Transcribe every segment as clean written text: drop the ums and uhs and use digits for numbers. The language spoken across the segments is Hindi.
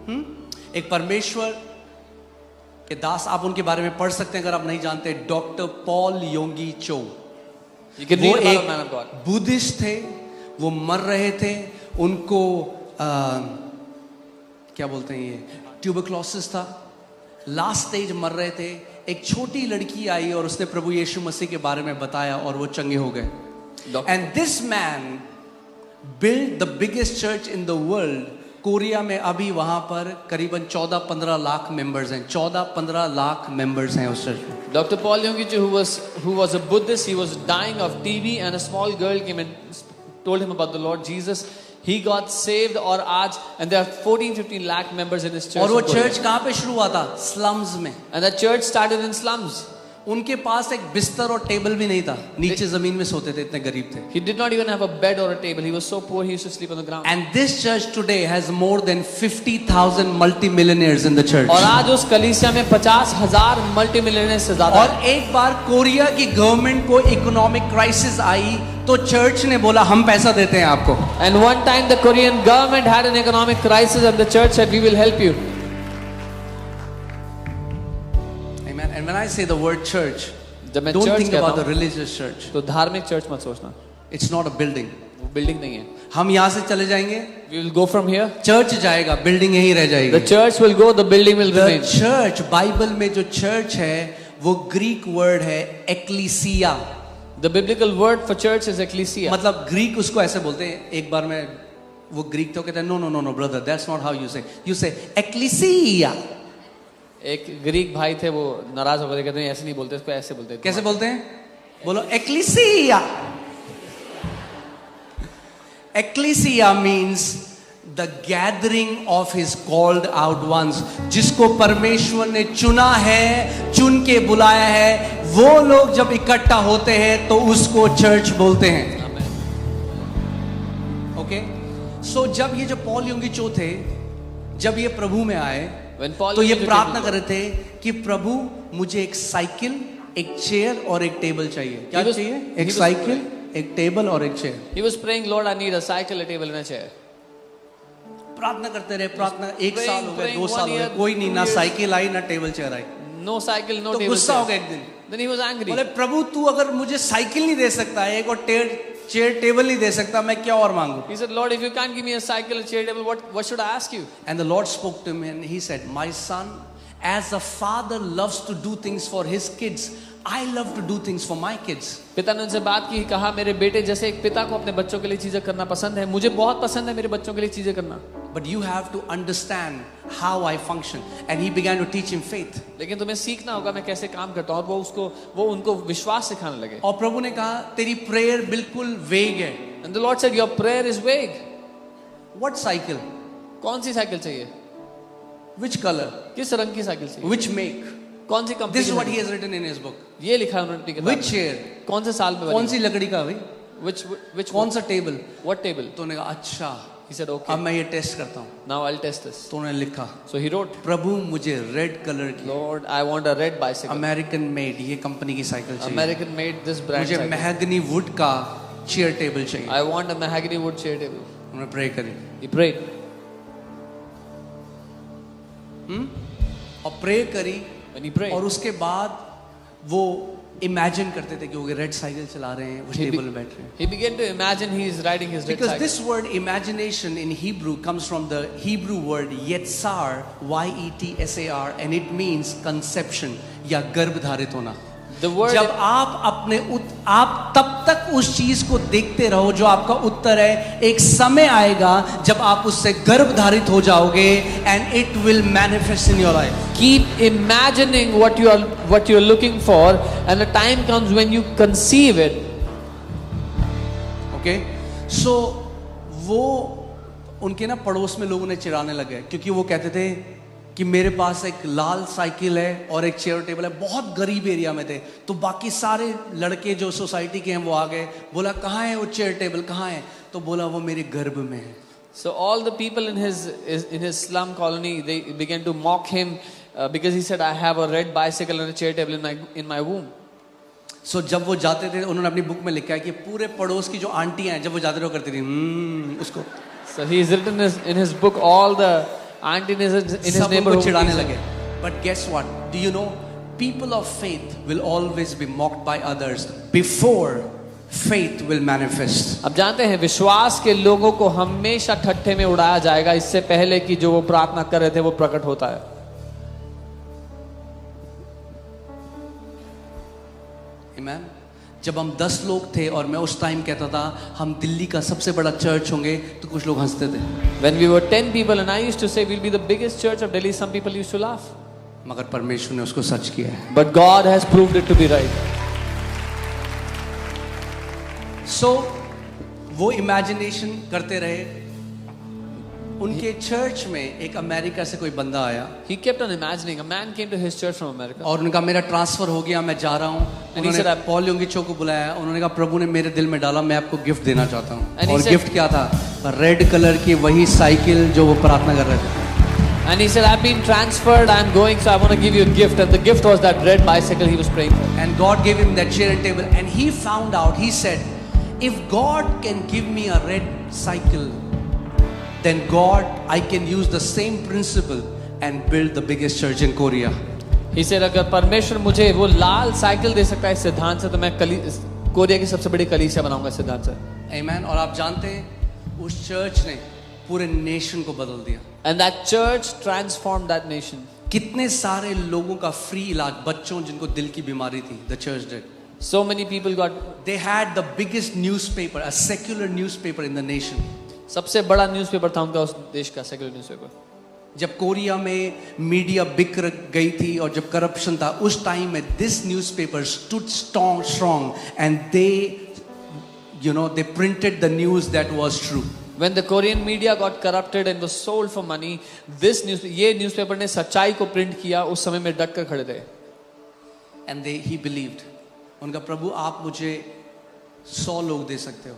एक परमेश्वर के दास, आप उनके बारे में पढ़ सकते हैं अगर आप नहीं जानते, डॉक्टर पॉल योंगी चो। वो एक बुद्धिस्ट थे, वो मर रहे थे, उनको क्या बोलते हैं ये, ट्यूबरक्लोसिस था, लास्ट स्टेज मर रहे थे। एक छोटी लड़की आई और उसने प्रभु यीशु मसीह के बारे में बताया और वो चंगे हो गए। And this man build the biggest church in the world. Korea में अभी वहां पर करीबन 14-15 लाख मेंबर्स हैं, 14-15 लाख मेंबर्स हैं उस चर्च में। Dr. Paul Yonggi, who was a Buddhist, he was dying of TB, and a small girl came and told him about the Lord Jesus. He got saved, और आज and there are 14-15 lakh members in his church. और वो चर्च कहाँ पे शुरू हुआ था? स्लम्स में। And the church started in slums. उनके पास एक बिस्तर और टेबल भी नहीं था, नीचे जमीन में सोते थे, इतने गरीब थे। He did not even have a bed or a table. He was so poor he used to sleep on the ground. And this church today has more than 50,000 multimillionaires in the church. और आज उस कलीसिया में 50,000 मल्टीमिलियनेयर से ज्यादा। और एक बार कोरिया की गवर्नमेंट को इकोनॉमिक क्राइसिस आई तो चर्च ने बोला हम पैसा देते हैं आपको। And one time the Korean government had an economic crisis and the church said we will help you. Amen. And when I say the word church, जब मैं don't church think कहता about the हूँ, religious church. तो धार्मिक चर्च मत सोचना। It's not a building. वो बिल्डिंग नहीं है। हम यहाँ से चले जाएंगे, We will go from here. Church जाएगा, बिल्डिंग यहीं रह जाएगी। The church will go, the building will The remain. church, Bible में जो चर्च है वो ग्रीक वर्ड है एक्लीसिया। The biblical word for church is ecclesia. मतलब ग्रीक उसको ऐसे बोलते हैं। एक बार मैं वो ग्रीक तो कहते हैं no no no no brother, that's not how you say एक्लीसिया। एक ग्रीक भाई थे, वो नाराज होकर कहते हैं ऐसे नहीं बोलते, इसको ऐसे बोलते हैं। कैसे बोलते हैं? बोलो ecclesia. Ecclesia means the gathering of his called out ones, जिसको परमेश्वर ने चुना है, चुन के बुलाया है, वो लोग जब इकट्ठा होते हैं तो उसको चर्च बोलते हैं। ओके, सो जब ये जो पॉल योंगी चो थे, जब ये प्रभु में आए तो ये प्रार्थना कर रहे थे कि प्रभु मुझे एक साइकिल, एक चेयर और एक टेबल चाहिए। क्या चाहिए? एक साइकिल, एक टेबल और एक chair. He was praying, Lord, I need a cycle, a table and a chair. प्रार्थना करते रहे, प्रार्थना 1 साल हो गए, 2 साल हो गए, कोई नहीं, ना साइकिल आई ना table chair I. No cycle, no तो table. गुस्सा हो गया एक दिन। Then he was angry. बोले प्रभु तू अगर मुझे साइकिल नहीं दे सकता है, एक और चेयर टेबल नहीं दे सकता, मैं क्या और मांगू? He said, Lord, if you can't give me a cycle, a chair, table, what should I ask you? And the Lord spoke to him and he said, my son, as a father loves to do things for his kids, I love to do things for my kids. पिता ने उनसे बात की, कहा मेरे बेटे जैसे एक पिता को अपने बच्चों के लिए चीजें करना पसंद है, मुझे बहुत पसंद है मेरे बच्चों के लिए चीजें करना। But you have to understand how I function. And he began to teach him faith. लेकिन तुम्हें सीखना होगा मैं कैसे काम करता हूँ, और वो उनको विश्वास सिखाने लगे। और प्रभु ने कहा तेरी प्रेयर बिल्कुल वेग है। And the Lord said, your prayer is vague. What cycle? कौन सी साइकिल चाहिए? Which color? किस रंग की साइकिल चाहिए? Which make? कौन सी company? This is what he has written in his book. ये लिखा है उन्होंने अपनी किताब में। Which chair? कौन से साल में बनी? कौन सी लकड़ी का भाई? Which कौन सा टेबल? What table? तो ने कहा अच्छा। He said, okay. अब मैं ये टेस्ट करता हूँ। Now I'll test this. तो उन्होंने लिखा, So he wrote, प्रभु मुझे रेड कलर की Lord, I want a red bicycle. American made ये कंपनी की साइकिल चाहिए। American made this brand मुझे cycle. महगनी वुड का चेयर टेबल चाहिए। I want a mahogany wood chair table. उन्होंने प्रे करी। He prayed. और प्रे करी। When he prayed, और उसके बाद वो इमेजिन करते थे कि वो रेड साइकिल चला रहे हैं, उस टेबल में बैठ रहे हैं। he began to imagine he is riding his red Because cycle. this word imagination in Hebrew comes from the Hebrew word yetzar, Y-E-T-S-A-R, and it means conception या गर्भ धारित होना। The word जब आप आप तब तक उस चीज को देखते रहो जो आपका उत्तर है, एक समय आएगा जब आप उससे गर्भ धारित हो जाओगे and it will manifest in your life. keep imagining what you're looking for, and the time comes when you conceive it. Okay? So वो उनके ना पड़ोस में लोग उन्हें चिढ़ाने लगे क्योंकि वो कहते थे कि मेरे पास एक लाल साइकिल है और एक चेयर टेबल है। बहुत गरीब एरिया में थे, तो बाकी सारे लड़के जो सोसाइटी के हैं वो आ गए। बोला कहाँ है वो चेयर टेबल, कहाँ है? तो बोला वो मेरे गर्भ में है। So all the people in his slum colony, they began to mock him because he said, I have a red bicycle and a chair table in my womb. So जब वो जाते थे, उन्होंने अपनी बुक में लिखा है कि पूरे पड़ोस की जो आंटियां हैं जब वो जाते रहो करती थी उसको। So he's written in his book all the Auntie in his सब neighborhood. उनको चिढ़ाने लगे. But guess what? Do you know? People of faith will always be mocked by others before faith will manifest. अब जानते हैं विश्वास के लोगों को हमेशा ठट्ठे में उड़ाया जाएगा इससे पहले कि जो वो प्रार्थना कर रहे थे वो प्रकट होता है. Amen. जब हम 10 लोग थे और मैं उस टाइम कहता था हम दिल्ली का सबसे बड़ा चर्च होंगे तो कुछ लोग हंसते थे. When we were 10 people and I used to say we'll be the biggest church of Delhi, some people used to laugh. मगर परमेश्वर ने उसको सच किया है. But God has proved it to be right. So वो इमेजिनेशन करते रहे. उनके चर्च में एक अमेरिका से कोई बंदा आया He kept on imagining. A man came to his church from America. और उनका मेरा ट्रांसफर हो गया, मैं जा रहा हूँ. And he उन्होंने said, पॉल योंगिचो को बुलाया. उन्होंने कहा प्रभु ने मेरे दिल में डाला, मैं आपको गिफ्ट देना चाहता हूँ. And he और said- गिफ्ट क्या था? रेड कलर की वही साइकिल जो वो प्रार्थना कर रहे थे. And he said, I've been transferred, I'm going, so I want to give you a gift. And the gift was that red bicycle he was praying for. And God gave him that chair and table. And he found out, he said, if God can give me a red cycle, then God, I can use the same principle and build the biggest church in Korea. He said, अगर परमेश्वर मुझे वो लाल साइकिल दे सकता है इस सिद्धांत से तो मैं कोरिया की सबसे बड़ी कलीसिया बनाऊंगा इस सिद्धांत से. Amen. और आप जानते हैं उस चर्च ने पूरे नेशन को बदल दिया. And that church transformed that nation. कितने सारे लोगों का फ्री इलाज, बच्चों जिनको दिल की बीमारी थी, the church did. So many people got. They had the biggest newspaper, a secular newspaper in the nation. सबसे बड़ा न्यूज़पेपर था उनका उस देश का, सेक्युलर न्यूज़पेपर. जब कोरिया में मीडिया बिक गई थी और जब करप्शन था उस टाइम में this newspaper stood strong and they printed the news that was true. When the Korean media got corrupted and was sold for money, ये न्यूज़पेपर ने सच्चाई को प्रिंट किया. उस समय में डट कर खड़े थे. And he believed. उनका प्रभु आप मुझे 100 लोग दे सकते हो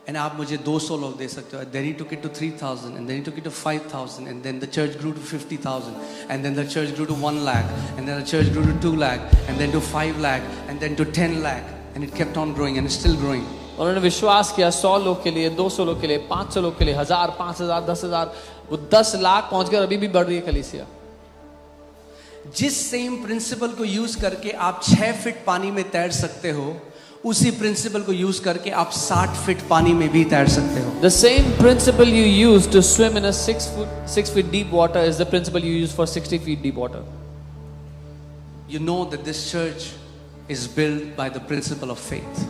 and आप मुझे 200 लोग दे सकते हो. Then he took it to 3,000 and then he took it to 5,000 and then the church grew to 50,000 and then the church grew to 1 lakh and then the church grew to 2 lakh and then to 5 lakh and then to 10 lakh and it kept on growing and it's still growing. उन्होंने विश्वास किया 100 लोग के लिए, 200 लोग के लिए, 500 लोग के लिए, 1000, 5000, 10,000, वो 10 लाख पहुंच गए और अभी भी बढ़ रही है कलीसिया. जिस सेम प्रिंसिपल को यूज करके आप 6 फीट पानी में तैर सकते हो उसी प्रिंसिपल को यूज करके आप 60 फीट पानी में भी तैर सकते हो. The same principle you use to swim in a 6 feet deep water is the principle you use for 60 feet deep water. You know that this church is built by the principle of faith.